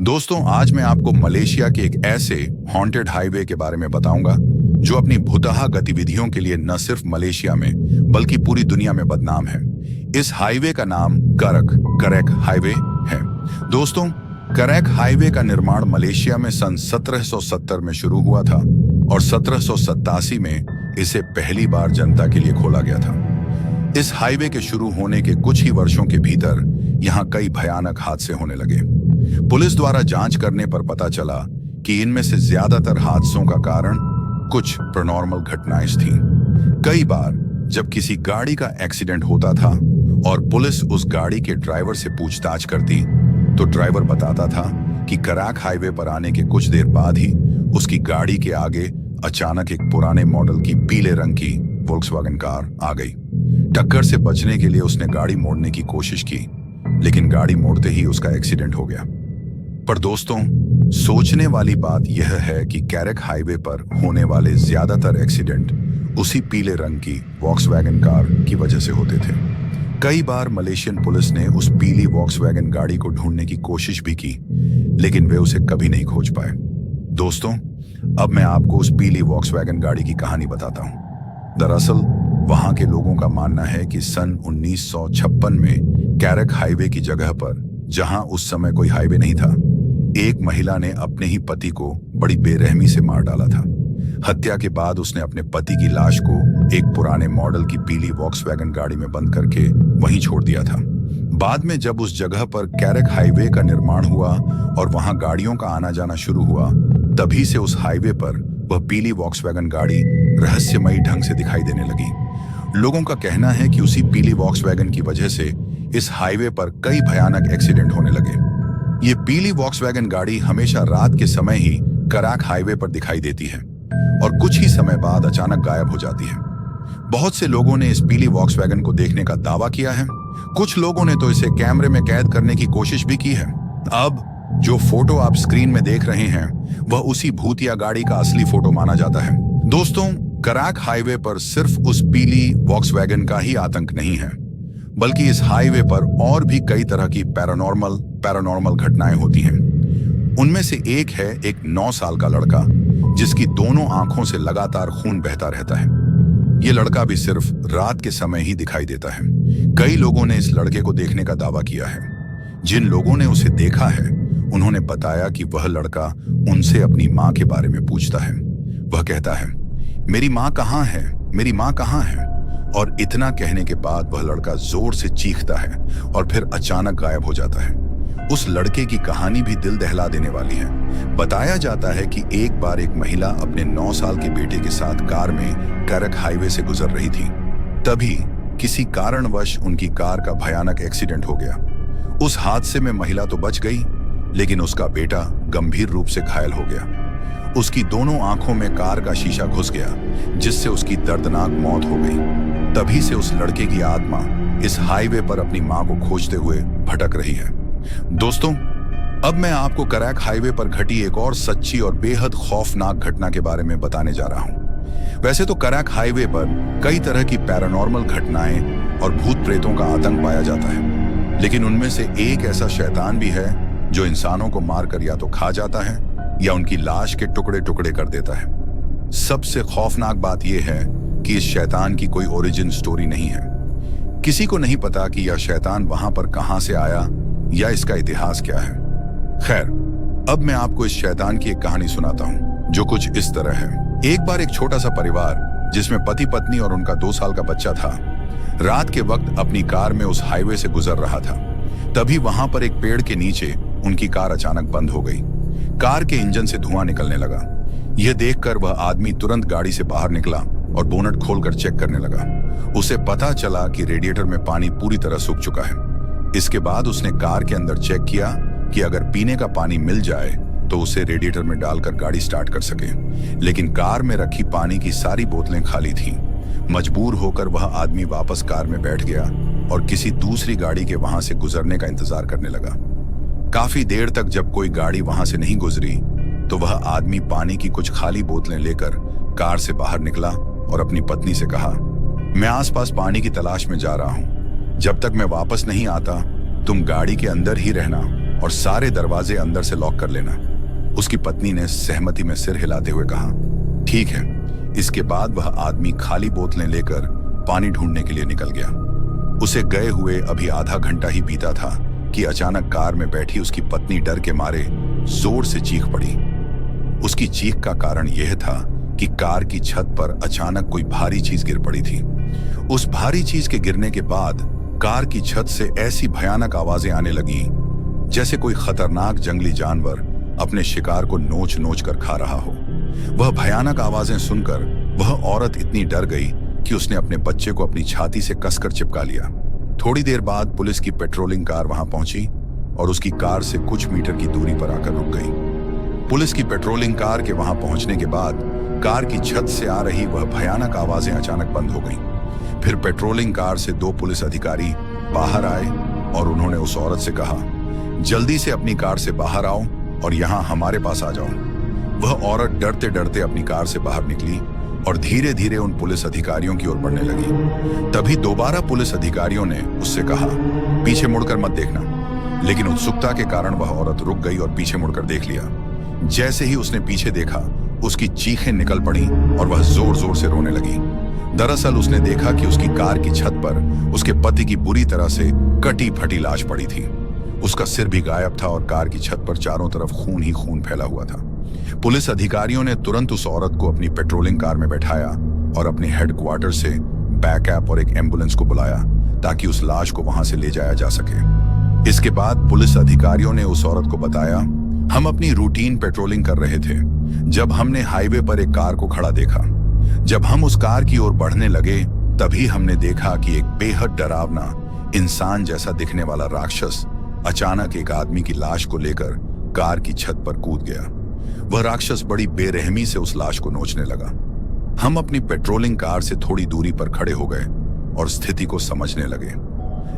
दोस्तों, आज मैं आपको मलेशिया के एक ऐसे हॉन्टेड हाईवे के बारे में बताऊंगा जो अपनी भुतहा गतिविधियों के लिए न सिर्फ मलेशिया में बल्कि पूरी दुनिया में बदनाम है। इस हाईवे का नाम करैक हाईवे है। दोस्तों, करैक हाईवे का निर्माण मलेशिया में सन 1770 में शुरू हुआ था और 1787 में इसे पहली बार जनता के लिए खोला गया था। इस हाईवे के शुरू होने के कुछ ही वर्षों के भीतर यहाँ कई भयानक हादसे होने लगे। पुलिस द्वारा जांच करने पर पता चला कि इनमें से ज्यादातर हादसों का कारण कुछ पैरानॉर्मल घटनाएं थीं। कई बार जब किसी गाड़ी का एक्सीडेंट होता था और पुलिस उस गाड़ी के ड्राइवर से पूछताछ करती तो ड्राइवर बताता था कि करैक हाईवे पर आने के कुछ देर बाद ही उसकी गाड़ी के आगे अचानक एक पुराने मॉडल की पीले रंग की वोल्क्सवैगन कार आ गई। टक्कर से बचने के लिए उसने गाड़ी मोड़ने की कोशिश की, लेकिन गाड़ी मोड़ते ही उसका एक्सीडेंट हो गया। पर दोस्तों, सोचने वाली बात यह है कि करैक हाईवे पर होने वाले ज्यादातर एक्सीडेंट उसी पीले रंग की वॉक्सवैगन कार की वजह से होते थे। कई बार मलेशियन पुलिस ने उस पीली वॉक्सवैगन गाड़ी को ढूंढने की कोशिश भी की, लेकिन वे उसे कभी नहीं खोज पाए। दोस्तों, अब मैं आपको उस पीली वॉक्सवैगन गाड़ी की कहानी बताता हूँ। दरअसल वहां के लोगों का मानना है कि सन 1956 में करैक हाईवे की जगह पर, जहां उस समय कोई हाईवे नहीं था, एक महिला ने अपने ही पति को बड़ी बेरहमी से मार डाला था। हत्या के बाद उसने अपने पति की लाश को एक पुराने मॉडल की पीली वॉक्सवैगन गाड़ी में बंद करके वहीं छोड़ दिया था। बाद में जब उस जगह पर करैक हाईवे का निर्माण हुआ और वहां गाड़ियों का आना जाना शुरू हुआ, तभी से उस हाईवे पर वह पीली वॉक्सवैगन गाड़ी रहस्यमयी ढंग से दिखाई देने लगी। लोगों का कहना है कि उसी पीली वॉक्सवैगन की वजह से इस हाईवे पर कई भयानक एक्सीडेंट होने लगे। ये पीली वॉक्सवैगन गाड़ी हमेशा रात के समय ही करैक हाईवे पर दिखाई देती है और कुछ ही समय बाद अचानक गायब हो जाती है। बहुत से लोगों ने इस पीली वॉक्सवैगन को देखने का दावा किया है। कुछ लोगों ने तो इसे कैमरे में कैद करने की कोशिश भी की है। अब जो फोटो आप स्क्रीन में देख रहे हैं वह उसी भूतिया गाड़ी का असली फोटो माना जाता है। दोस्तों, करैक हाईवे पर सिर्फ उस पीली वॉक्सवैगन का ही आतंक नहीं है, बल्कि इस हाईवे पर और भी कई तरह की पैरानॉर्मल घटनाएं होती हैं। उनमें से एक है एक 9 साल का लड़का जिसकी दोनों आंखों से लगातार खून बहता रहता है। ये लड़का भी सिर्फ रात के समय ही दिखाई देता है। कई लोगों ने इस लड़के को देखने का दावा किया है। जिन लोगों ने उसे देखा है उन्होंने बताया कि वह लड़का उनसे अपनी माँ के बारे में पूछता है। वह कहता है, मेरी माँ कहाँ है, मेरी माँ कहाँ है? और इतना कहने के बाद वह लड़का जोर से चीखता है और फिर अचानक गायब हो जाता है। उस लड़के की कहानी भी दिल दहला देने वाली है। बताया जाता है कि एक बार एक महिला अपने 9 साल के बेटे के साथ कार में करैक हाईवे से गुजर रही थी। तभी किसी कारणवश उनकी कार का भयानक एक्सीडेंट हो गया। उस हादसे में महिला तो बच गई, लेकिन उसका बेटा गंभीर रूप से घायल हो गया। उसकी दोनों आंखों में कार का शीशा घुस गया, जिससे उसकी दर्दनाक मौत हो गई। तभी से उस लड़के की आत्मा इस हाईवे पर अपनी मां को खोजते हुए भटक रही है। दोस्तों, अब मैं आपको करैक हाईवे पर घटी एक और सच्ची और बेहद खौफनाक घटना के बारे में बताने जा रहा हूं। वैसे तो करैक हाईवे पर कई तरह की पैरानॉर्मल घटनाएं और भूत प्रेतों का आतंक पाया जाता है, लेकिन उनमें से एक ऐसा शैतान भी है जो इंसानों को मारकर या तो खा जाता है या उनकी लाश के टुकड़े टुकड़े कर देता है। सबसे खौफनाक बात यह है कि इस शैतान की कोई ओरिजिन स्टोरी नहीं है। किसी को नहीं पता कि यह शैतान वहां पर कहां से आया या इसका इतिहास क्या है। खैर, अब मैं आपको इस शैतान की एक कहानी सुनाता हूं जो कुछ इस तरह है। एक बार एक छोटा सा परिवार जिसमें पति पत्नी और उनका 2 साल का बच्चा था, रात के वक्त अपनी कार में उस हाईवे से गुजर रहा था। तभी वहां पर एक पेड़ के नीचे उनकी कार अचानक बंद हो गई। कार के इंजन से धुआं निकलने लगा। यह देखकर वह आदमी तुरंत गाड़ी से बाहर निकला और बोनट खोलकर चेक करने लगा। उसे पता चला कि रेडिएटर में पानी पूरी तरह सूख चुका है। इसके बाद उसने कार के अंदर चेक किया कि अगर पीने का पानी मिल जाए तो उसे रेडिएटर में डालकर गाड़ी स्टार्ट कर सके, लेकिन कार में रखी पानी की सारी बोतलें खाली थीं। मजबूर होकर वह आदमी वापस कार में बैठ गया और किसी दूसरी गाड़ी के वहां से गुजरने का इंतजार करने लगा। काफी देर तक जब कोई गाड़ी वहां से नहीं गुजरी तो वह आदमी पानी की कुछ खाली बोतलें लेकर कार से बाहर निकला और अपनी पत्नी से कहा, मैं आसपास पानी की तलाश में जा रहा हूं। जब तक मैं वापस नहीं आता तुम गाड़ी के अंदर ही रहना और सारे दरवाजे अंदर से लॉक कर लेना। उसकी पत्नी ने सहमति में सिर हिलाते हुए कहा, ठीक है। इसके बाद वह आदमी खाली बोतलें लेकर पानी ढूंढने के लिए निकल गया। उसे गए हुए अभी आधा घंटा ही बीता था कि अचानक कार में बैठी उसकी पत्नी डर के मारे जोर से चीख पड़ी। उसकी चीख का कारण यह था कि कार की छत पर अचानक कोई भारी चीज गिर पड़ी थी। उस भारी चीज के गिरने के बाद कार की छत से ऐसी भयानक आवाजें आने लगी जैसे कोई खतरनाक जंगली जानवर अपने शिकार को नोच नोच कर खा रहा हो। वह भयानक आवाजें सुनकर वह औरत इतनी डर गई कि उसने अपने बच्चे को अपनी छाती से कसकर चिपका लिया। थोड़ी देर बाद पुलिस की पेट्रोलिंग कार वहां पहुंची और उसकी कार से कुछ मीटर की दूरी पर आकर रुक गई। पुलिस की पेट्रोलिंग कार के वहां पहुंचने के बाद कार की छत से आ रही वह भयानक आवाजें अचानक बंद हो गईं। फिर पेट्रोलिंग कार से 2 पुलिस अधिकारी बाहर आए और उन्होंने उस औरत से कहा, जल्दी से अपनी कार से बाहर आओ और यहाँ हमारे पास आ जाओ। वह औरत डरते डरते अपनी कार से बाहर निकली और धीरे धीरे उन पुलिस अधिकारियों की ओर बढ़ने लगी। तभी दोबारा पुलिस अधिकारियों ने उससे कहा, पीछे मुड़कर मत देखना। लेकिन उत्सुकता के कारण वह औरत रुक गई और पीछे मुड़कर देख लिया। जैसे ही उसने पीछे देखा, उसकी चीखें निकल पड़ी और वह जोर जोर से रोने लगी। दरअसल उसने देखा कि उसकी कार की छत पर उसके पति की बुरी तरह से कटी फटी लाश पड़ी थी। उसका सिर भी गायब था और कार की छत पर चारों तरफ खून ही खून फैला हुआ था। पुलिस अधिकारियों ने तुरंत उस औरत को अपनी पेट्रोलिंग कार में बैठाया और अपने हेडक्वार्टर से बैकअप और एक एम्बुलेंस को बुलाया ताकि उस लाश को वहां से ले जाया जा सके। इसके बाद पुलिस अधिकारियों ने उस औरत को बताया, हम अपनी रूटीन पेट्रोलिंग कर रहे थे जब हमने हाईवे पर एक कार को खड़ा देखा। जब हम उस कार की ओर बढ़ने लगे तभी हमने देखा कि एक बेहद डरावना इंसान जैसा दिखने वाला राक्षस अचानक एक आदमी की लाश को लेकर कार की छत पर कूद गया। वह राक्षस बड़ी बेरहमी से उस लाश को नोचने लगा। हम अपनी पेट्रोलिंग कार से थोड़ी दूरी पर खड़े हो गए और स्थिति को समझने लगे,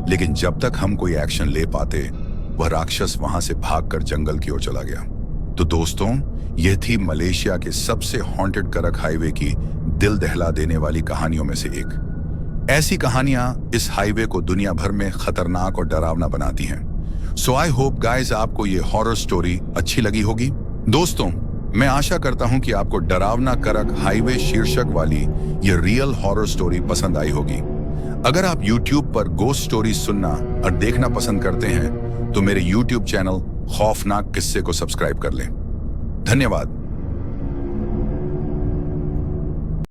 लेकिन जब तक हम कोई एक्शन ले पाते वह राक्षस वहां से भागकर जंगल की ओर चला गया। तो दोस्तों, यह थी मलेशिया के सबसे हॉन्टेड करक हाईवे की दिल दहला देने वाली कहानियों में से एक। ऐसी कहानियां इस हाईवे को दुनिया भर में खतरनाक और डरावना बनाती हैं। सो आई होप गाइस आपको ये हॉरर स्टोरी अच्छी लगी होगी। दोस्तों, मैं आशा करता हूं कि आपको डरावना करक हाईवे शीर्षक वाली ये रियल हॉरर स्टोरी पसंद आई होगी। अगर आप YouTube पर गोस्ट स्टोरी सुनना और देखना पसंद करते हैं तो मेरे YouTube चैनल खौफनाक किस्से को सब्सक्राइब कर लें। धन्यवाद।